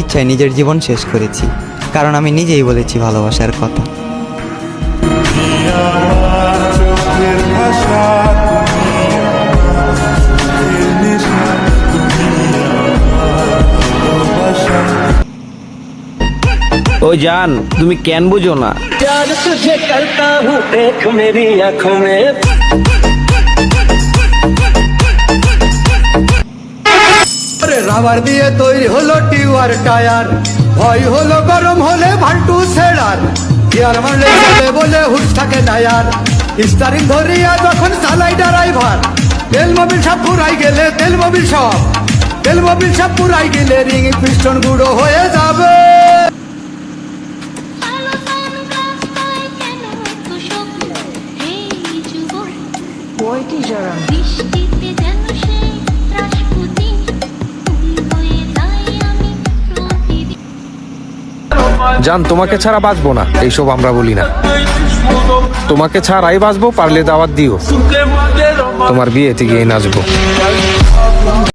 ইচ্ছায় নিজের জীবন শেষ করেছি, কারণ আমি নিজেই বলেছি ভালোবাসার কথা। ও জান, তুমি কেন বুঝো না? प्यार तुझे करता हूँ देख मेरी आँखों में। রাবার দিয়ে তৈরি হলো টিউয়ার টায়ার, ভয় হলো গরম হলে ভাল্টু ছেড়ার, গিয়ার মারলে চলে বলে হুশ থাকে টায়ার, স্টারিং ধরিয়া যখন চালাই ড্রাইভার, তেল মোবিল সব পুরাই গেলে তেল মোবিল সব পুরাই গেলে রিং পিস্টন গুঁড়ো হয়ে যাবে। জান, তোমাকে ছাড়া বাঁচবো না, এইসব আমরা বলি না। তোমাকে ছাড়াই বাঁচবো, পারলে দাওয়াত দিও, তোমার বিয়েতে গিয়ে নাচবো।